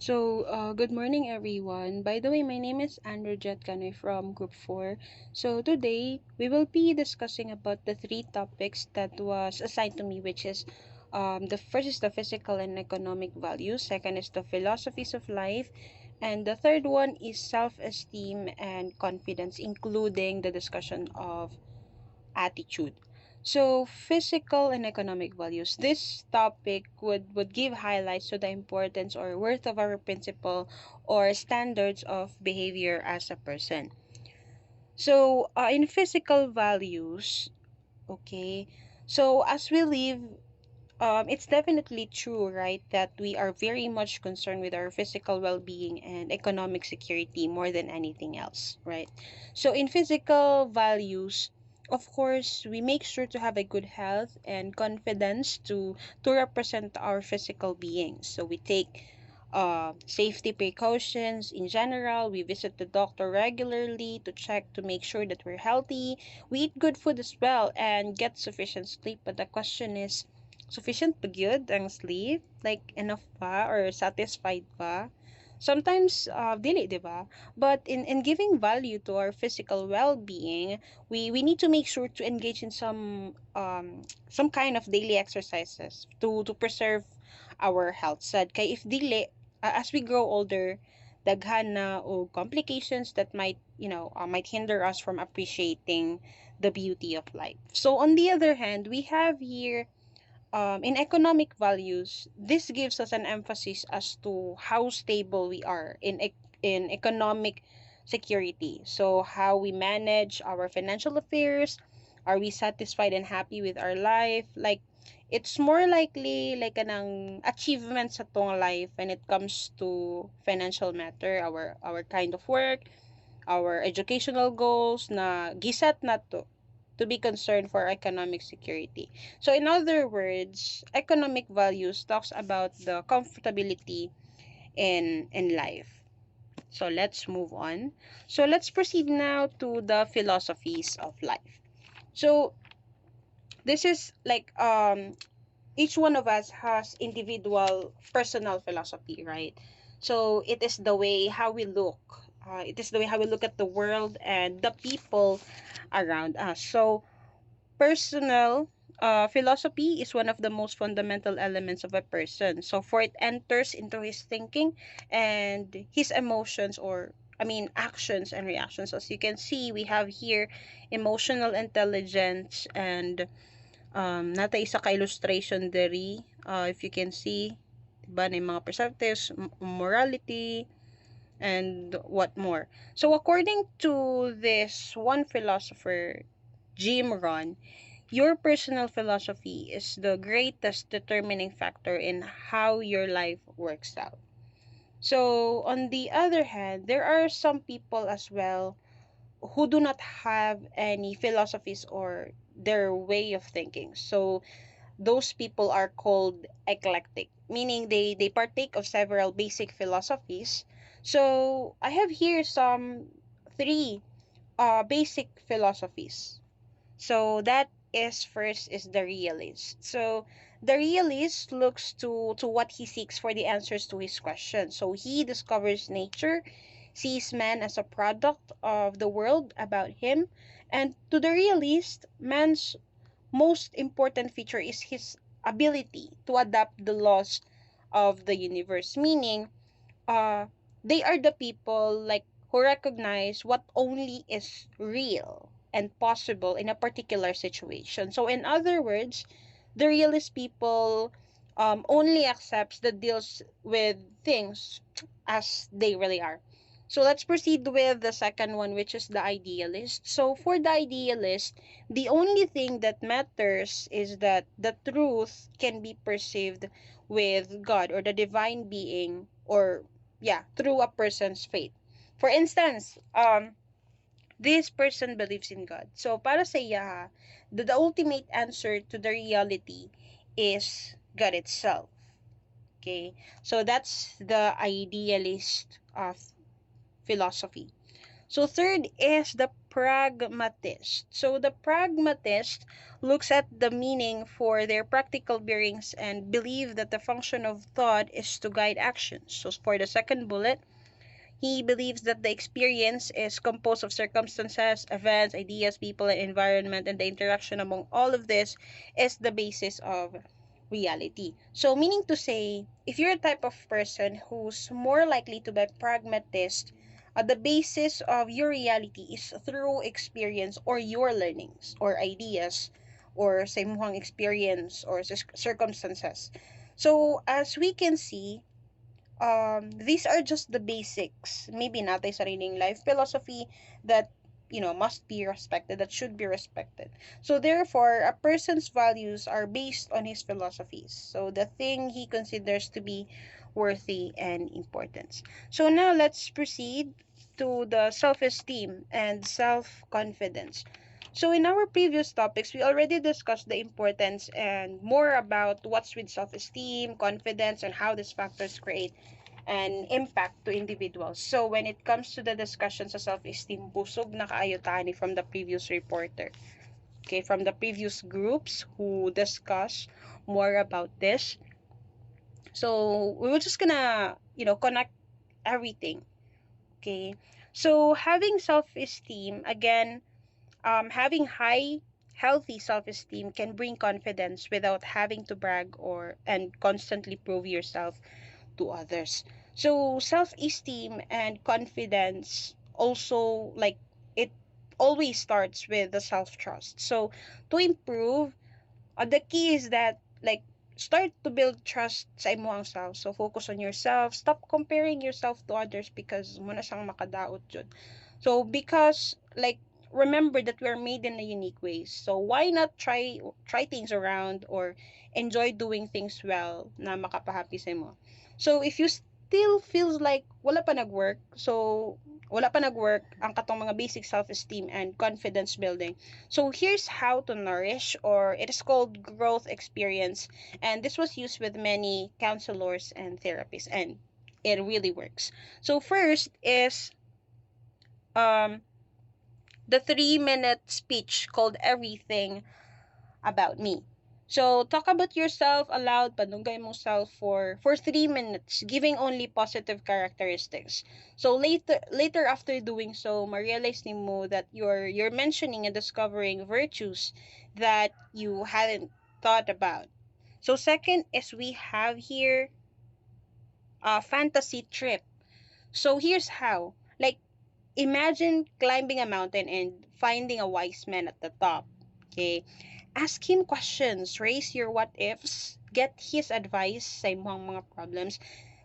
Good morning, everyone. By the way, my name is Canoy from Group 4. So, today we will be discussing about the three topics that was assigned to me, which is the first is the physical and economic values, second is the philosophies of life, and the third one is self esteem and confidence, including the discussion of attitude. So, physical and economic values. This topic would give highlights to the importance or worth of our principle or standards of behavior as a person. So, in physical values, okay, so as we live, it's definitely true, right, that we are very much concerned with our physical well being and economic security more than anything else, right? So, in physical values, of course, we make sure to have a good health and confidence to represent our physical beings. So, we take safety precautions in general. We visit the doctor regularly to check to make sure that we're healthy. We eat good food as well and get sufficient sleep. But the question is, sufficient ba gyud ang sleep? Like, enough ba? Or satisfied ba? Sometimes, dili, di ba? But in giving value to our physical well-being, we need to make sure to engage in some kind of daily exercises to preserve our health. Sad kay if dili, as we grow older, daghan na o complications that might hinder us from appreciating the beauty of life. So on the other hand, we have here in economic values, this gives us an emphasis as to how stable we are in economic security. So, how we manage our financial affairs, are we satisfied and happy with our life? Like, it's more likely like anang achievement sa tong life when it comes to financial matter, our kind of work, our educational goals na gisat na to be concerned for economic security. So in other words, economic values talks about the comfortability in life. So let's move on. So let's proceed now to the philosophies of life. So this is like each one of us has individual personal philosophy, right? So it is the way how we look. It is the way how we look at the world and the people around us. So personal philosophy is one of the most fundamental elements of a person. So, for it enters into his thinking and his emotions, or I mean, actions and reactions. As you can see, we have here emotional intelligence and nata isa ka illustration deri. If you can see, diba, na yung mga perspectives, morality, and what more. So, according to this one philosopher, Jim Rohn, your personal philosophy is the greatest determining factor in how your life works out. So, on the other hand, there are some people as well who do not have any philosophies or their way of thinking. So, those people are called eclectic, meaning they partake of several basic philosophies. So, I have here some three basic philosophies. So that is first is the realist. So the realist looks to what he seeks for the answers to his questions. So he discovers nature, sees man as a product of the world about him, and to the realist, man's most important feature is his ability to adapt the laws of the universe. Meaning, uh, they are the people like who recognize what only is real and possible in a particular situation. So in other words, the realist people only accepts that deals with things as they really are. So let's proceed with the second one, which is the idealist. So for the idealist, the only thing that matters is that the truth can be perceived with God or the divine being, or yeah, through a person's faith. For instance, this person believes in God. So para sa iya, the ultimate answer to the reality is God itself. Okay? So that's the idealist of philosophy. So third is the pragmatist. So the pragmatist looks at the meaning for their practical bearings and believe that the function of thought is to guide actions. So for the second bullet, he believes that the experience is composed of circumstances, events, ideas, people, and environment, and the interaction among all of this is the basis of reality. So, meaning to say, if you're a type of person who's more likely to be pragmatist, the basis of your reality is through experience or your learnings or ideas or sa imuhang experience or circumstances. So, as we can see, these are just the basics. Maybe natay sariling life philosophy that, must be respected, that should be respected. So therefore, a person's values are based on his philosophies. So the thing he considers to be worthy and important. So now let's proceed to the self-esteem and self-confidence. So in our previous topics, we already discussed the importance and more about what's with self-esteem, confidence, and how these factors create an impact to individuals. So when it comes to the discussion sa self-esteem, busog na kaayo tani from the previous reporter. Okay, from the previous groups who discuss more about this. So we were just gonna, connect everything. Okay. So having self-esteem, again, having high healthy self-esteem can bring confidence without having to brag or and constantly prove yourself to others. So self-esteem and confidence also, like, it always starts with the self-trust. So to improve, the key is that, like, start to build trust sa imuhang self. So focus on yourself. Stop comparing yourself to others because muna siyang makadaot jud. So because, like, remember that we're made in a unique ways. So why not try things around or enjoy doing things well na makapahappy sa mo. So if you still feels like wala pa nagwork ang katong mga basic self-esteem and confidence building. So here's how to nourish, or it is called growth experience, and this was used with many counselors and therapists, and it really works. So first is um the 3-minute speech called Everything About Me. So talk about yourself aloud, panungay mo self for 3 minutes, giving only positive characteristics. So later after doing so, ma-realize ni mo that you're mentioning and discovering virtues that you hadn't thought about. So second is we have here a fantasy trip. So here's how. Like, imagine climbing a mountain and finding a wise man at the top. Okay? Ask him questions, raise your what ifs, get his advice sa imong mga problems.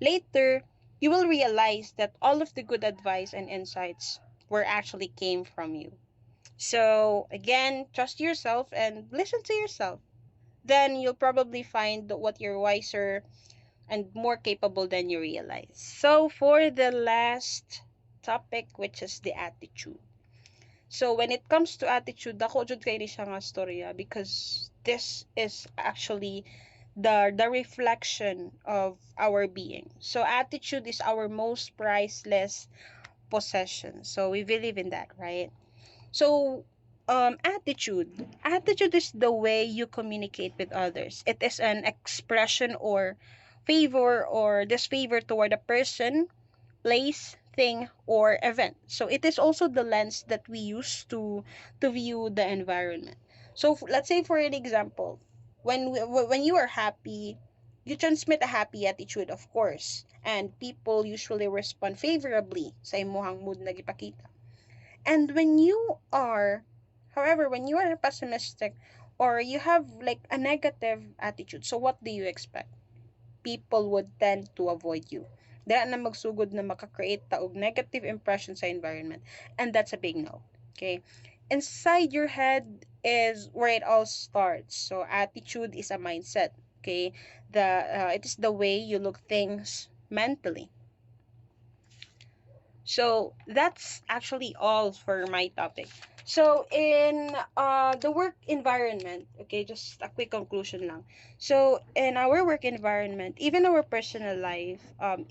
Later, you will realize that all of the good advice and insights were actually came from you. So, again, trust yourself and listen to yourself. Then you'll probably find what you're wiser and more capable than you realize. So, for the last topic, which is the attitude. So when it comes to attitude, dako jud kay ni siya nga storya because this is actually the reflection of our being. So attitude is our most priceless possession. So we believe in that, right? So attitude is the way you communicate with others. It is an expression or favor or disfavor toward a person, place, thing, or event. So it is also the lens that we use to view the environment. So let's say for an example, when you are happy, you transmit a happy attitude, of course, and people usually respond favorably sa imuhang mood na gipakita. And when you are pessimistic or you have like a negative attitude, so what do you expect? People would tend to avoid you. Dira na magsugod na makakreate ta og negative impression sa environment. And that's a big no. Okay? Inside your head is where it all starts. So attitude is a mindset. Okay? It is the way you look things mentally. So that's actually all for my topic. So in the work environment, okay, just a quick conclusion lang. So in our work environment, even our personal life,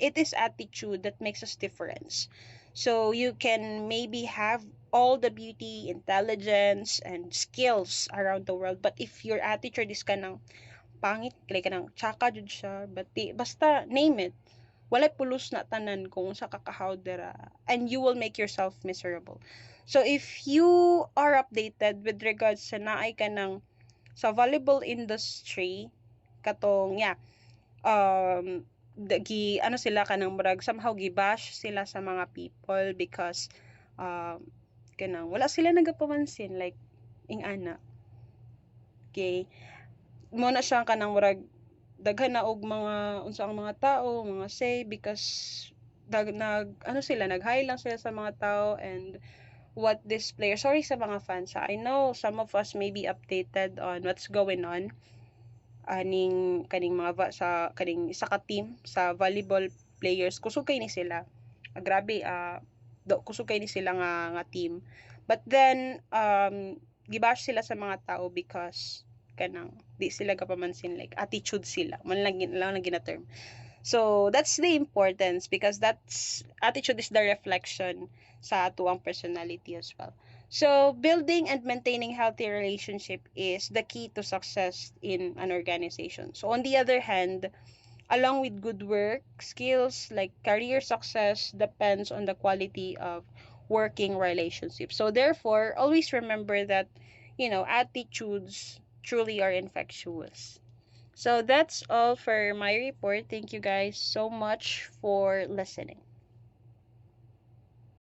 it is attitude that makes us difference. So you can maybe have all the beauty, intelligence, and skills around the world. But if your attitude is kanang pangit, like kanang tsaka jud siya, but basta name it. Walay pulos na tanan kung sa kakahaw dira, and you will make yourself miserable. So if you are updated with regards sa naay ka ng sa volleyball industry, katong yeah, ano sila kanang murag somehow gibash sila sa mga people because um kanang wala sila nagapamansin like ing ana, okay, mo na siya kanang murag daghan na og mga unsa ang mga tao mga say because nag ano sila nag-high lang sila sa mga tao. And what this player, sorry sa mga fans ha, I know some of us may be updated on what's going on aning kaning mga sa kaning isa ka team sa volleyball players. Kusog kay ni sila. Grabe kusog kay ni sila nga team. But then gibash sila sa mga tao because kanang di sila kapamansin like attitude sila. Man lang gina term. So that's the importance because that's attitude is the reflection sa atuang personality as well. So building and maintaining healthy relationship is the key to success in an organization. So on the other hand, along with good work skills, like career success depends on the quality of working relationships. So therefore, always remember that, attitudes truly are infectious. So that's all for my report. Thank you guys so much for listening.